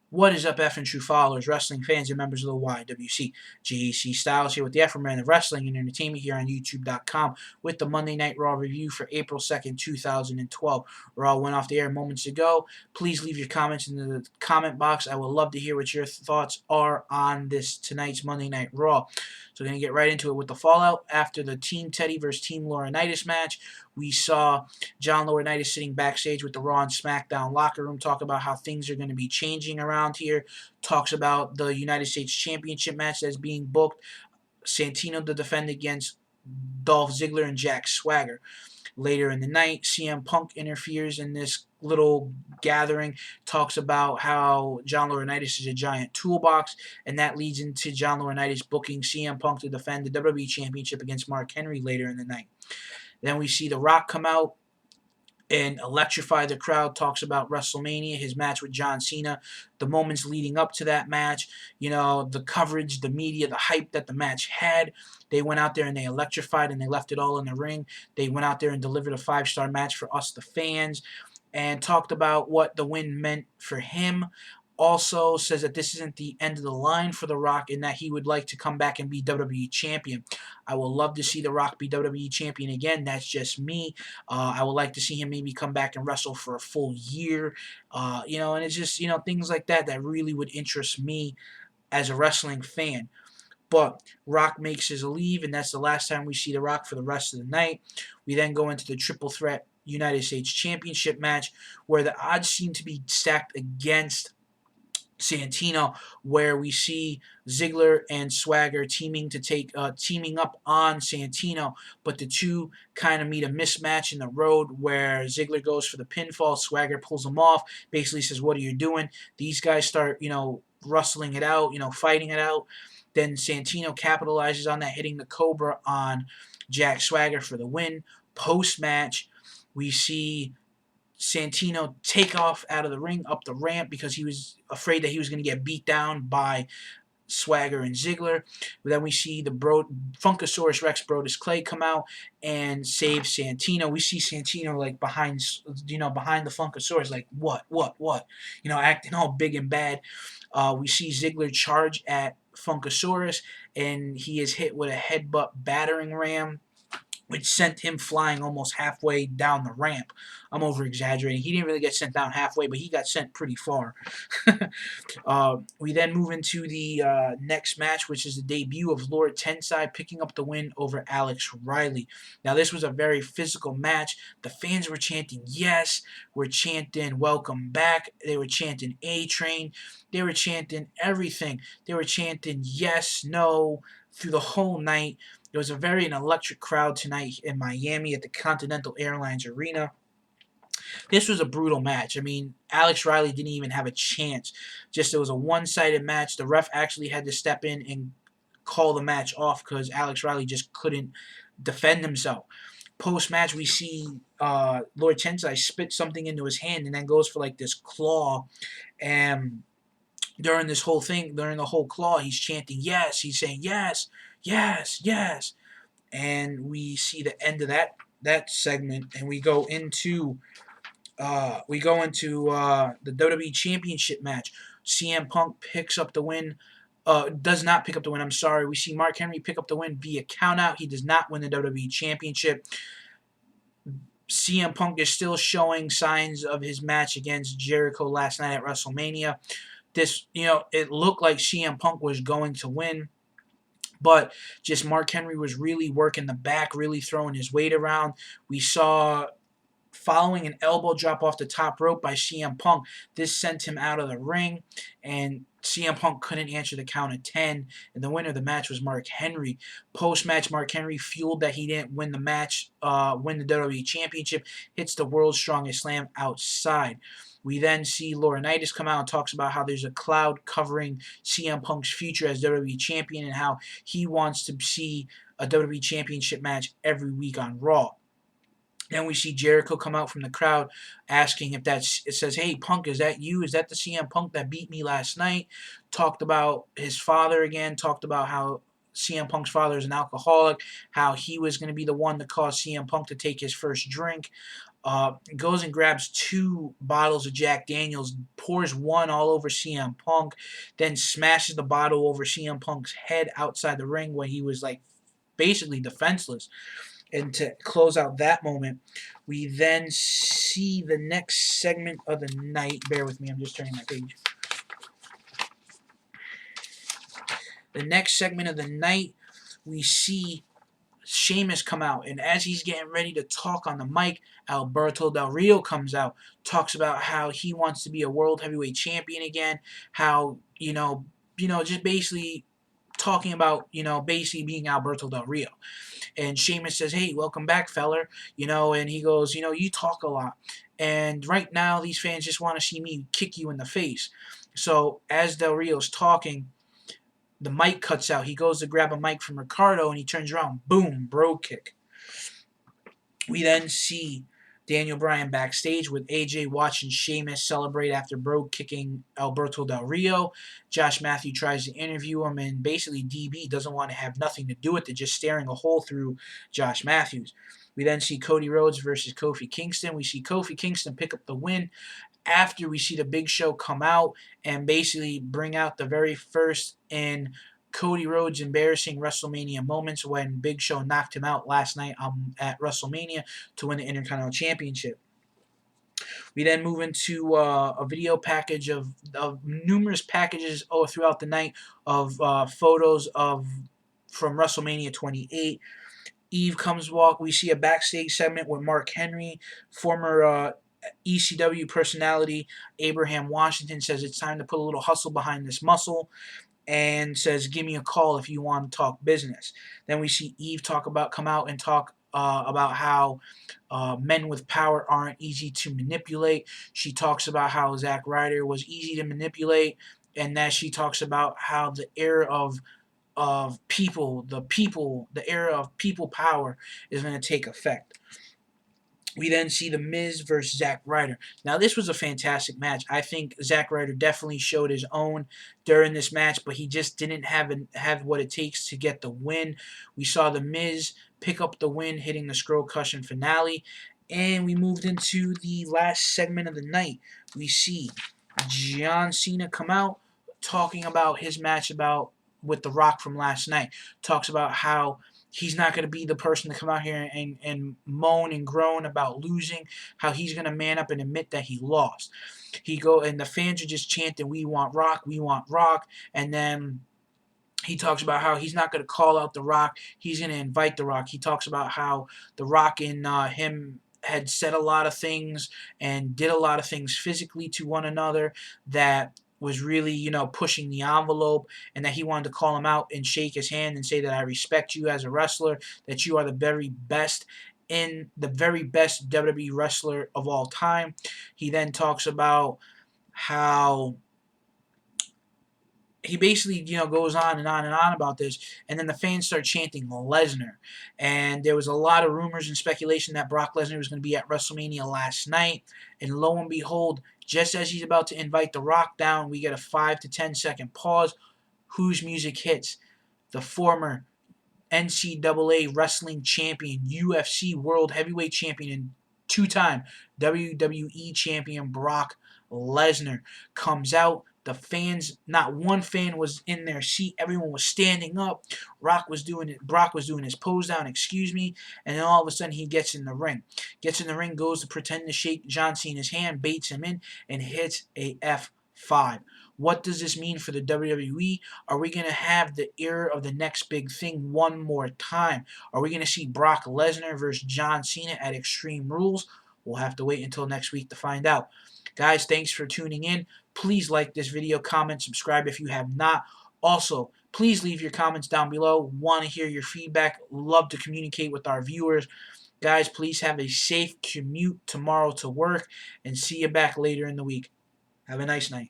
What is up, F and true followers, wrestling fans, and members of the YWC? JC Styles here with the F Man of Wrestling and Entertainment here on YouTube.com with the Monday Night Raw review for April 2nd, 2012. Raw went off the air moments ago. Please leave your comments in the comment box. I would love to hear what your thoughts are on tonight's Monday Night Raw. So we're going to get right into it with the fallout. After the Team Teddy versus Team Laurinaitis match, we saw John Laurinaitis sitting backstage with the Raw and SmackDown locker room, talk about how things are going to be changing around here, talks about the United States Championship match that's being booked, Santino to defend against Dolph Ziggler and Jack Swagger. Later in the night, CM Punk interferes in this little gathering, talks about how John Laurinaitis is a giant toolbox, and that leads into John Laurinaitis booking CM Punk to defend the WWE Championship against Mark Henry later in the night. Then we see The Rock come out and electrify the crowd, talks about WrestleMania, his match with John Cena, the moments leading up to that match, the coverage, the media, the hype that the match had. They went out there and they electrified and they left it all in the ring. They went out there and delivered a 5-star match for us, the fans, and talked about what the win meant for him. Also says that this isn't the end of the line for The Rock and that he would like to come back and be WWE Champion. I would love to see The Rock be WWE Champion again. That's just me. I would like to see him maybe come back and wrestle for a full year. And it's just, things like that that really would interest me as a wrestling fan. But Rock makes his leave, and that's the last time we see The Rock for the rest of the night. We then go into the triple threat United States Championship match where the odds seem to be stacked against Santino, where we see Ziggler and Swagger teaming up on Santino, but the two kind of meet a mismatch in the road where Ziggler goes for the pinfall, Swagger pulls him off, basically says, "What are you doing?" These guys start, rustling it out, fighting it out. Then Santino capitalizes on that, hitting the Cobra on Jack Swagger for the win. Post-match, we see Santino take off out of the ring up the ramp because he was afraid that he was going to get beat down by Swagger and Ziggler. Then we see the Funkasaurus Rex Brodus Clay come out and save Santino. We see Santino behind the Funkasaurus, what, acting all big and bad. We see Ziggler charge at Funkasaurus, and he is hit with a headbutt battering ram, which sent him flying almost halfway down the ramp. I'm over-exaggerating. He didn't really get sent down halfway, but he got sent pretty far. We then move into the next match, which is the debut of Lord Tensai picking up the win over Alex Riley. Now, this was a very physical match. The fans were chanting yes. Were chanting welcome back. They were chanting A-Train. They were chanting everything. They were chanting yes, no, through the whole night. There was an electric crowd tonight in Miami at the Continental Airlines Arena. This was a brutal match. I mean, Alex Riley didn't even have a chance. It was a one-sided match. The ref actually had to step in and call the match off because Alex Riley just couldn't defend himself. Post-match, we see Lord Tensai spit something into his hand and then goes for this claw. And during the whole claw, he's chanting yes. He's saying yes, yes, yes. And we see the end of that segment, and we go into the WWE Championship match. CM Punk picks up the win. Does not pick up the win. I'm sorry. We see Mark Henry pick up the win via countout. He does not win the WWE Championship. CM Punk is still showing signs of his match against Jericho last night at WrestleMania. It looked like CM Punk was going to win, but just Mark Henry was really working the back, really throwing his weight around. We saw, following an elbow drop off the top rope by CM Punk, this sent him out of the ring, and CM Punk couldn't answer the count of 10, and the winner of the match was Mark Henry. Post-match, Mark Henry, fueled that he didn't win the match, win the WWE Championship, hits the World's Strongest Slam outside. We then see Laurinaitis come out and talks about how there's a cloud covering CM Punk's future as WWE Champion and how he wants to see a WWE Championship match every week on Raw. Then we see Jericho come out from the crowd asking it says, "Hey, Punk, is that you? Is that the CM Punk that beat me last night?" Talked about his father again, talked about how CM Punk's father is an alcoholic, how he was going to be the one to cause CM Punk to take his first drink. Goes and grabs 2 bottles of Jack Daniels, pours one all over CM Punk, then smashes the bottle over CM Punk's head outside the ring when he was like basically defenseless. And to close out that moment, we then see the next segment of the night. Bear with me, I'm just turning my page. The next segment of the night, we see Sheamus come out, and as he's getting ready to talk on the mic, Alberto Del Rio comes out, talks about how he wants to be a world heavyweight champion again, how, just basically talking about, basically being Alberto Del Rio. And Sheamus says, hey, welcome back, feller, and he goes, you talk a lot, and right now these fans just want to see me kick you in the face. So as Del Rio's talking, the mic cuts out. He goes to grab a mic from Ricardo, and he turns around. Boom, bro kick. We then see Daniel Bryan backstage with AJ watching Sheamus celebrate after bro kicking Alberto Del Rio. Josh Matthews tries to interview him, and basically DB doesn't want to have nothing to do with it, just staring a hole through Josh Matthews. We then see Cody Rhodes versus Kofi Kingston. We see Kofi Kingston pick up the win after we see the Big Show come out and basically bring out the very first in Cody Rhodes' embarrassing WrestleMania moments when Big Show knocked him out last night at WrestleMania to win the Intercontinental Championship. We then move into a video package of numerous packages throughout the night of photos from WrestleMania 28. Eve comes walk. We see a backstage segment with Mark Henry, former ECW personality Abraham Washington says it's time to put a little hustle behind this muscle, and says give me a call if you want to talk business. Then we see Eve come out and talk about how men with power aren't easy to manipulate. She talks about how Zack Ryder was easy to manipulate, and that she talks about how the era of the era of people power is going to take effect. We then see The Miz versus Zack Ryder. Now, this was a fantastic match. I think Zack Ryder definitely showed his own during this match, but he just didn't have what it takes to get the win. We saw The Miz pick up the win, hitting the Skrull Cushion finale, and we moved into the last segment of the night. We see John Cena come out, talking about his match with The Rock from last night. Talks about how he's not going to be the person to come out here and moan and groan about losing, how he's going to man up and admit that he lost. And the fans are just chanting, we want Rock, we want Rock. And then he talks about how he's not going to call out The Rock, he's going to invite The Rock. He talks about how The Rock and him had said a lot of things and did a lot of things physically to one another that was really, pushing the envelope, and that he wanted to call him out and shake his hand and say that I respect you as a wrestler, that you are the very best WWE wrestler of all time. He then talks about how he basically, goes on and on and on about this, and then the fans start chanting Lesnar. And there was a lot of rumors and speculation that Brock Lesnar was going to be at WrestleMania last night, and lo and behold, just as he's about to invite The Rock down, we get a 5 to 10 second pause. Whose music hits? The former NCAA wrestling champion, UFC World Heavyweight Champion, and two-time WWE Champion Brock Lesnar comes out. The fans, not one fan was in their seat. Everyone was standing up. Brock was doing his pose down, and then all of a sudden he gets in the ring. Goes to pretend to shake John Cena's hand, baits him in, and hits a F5. What does this mean for the WWE? Are we going to have the era of the next big thing one more time? Are we going to see Brock Lesnar versus John Cena at Extreme Rules? We'll have to wait until next week to find out. Guys, thanks for tuning in. Please like this video, comment, subscribe if you have not. Also, please leave your comments down below. Want to hear your feedback. Love to communicate with our viewers. Guys, please have a safe commute tomorrow to work, and see you back later in the week. Have a nice night.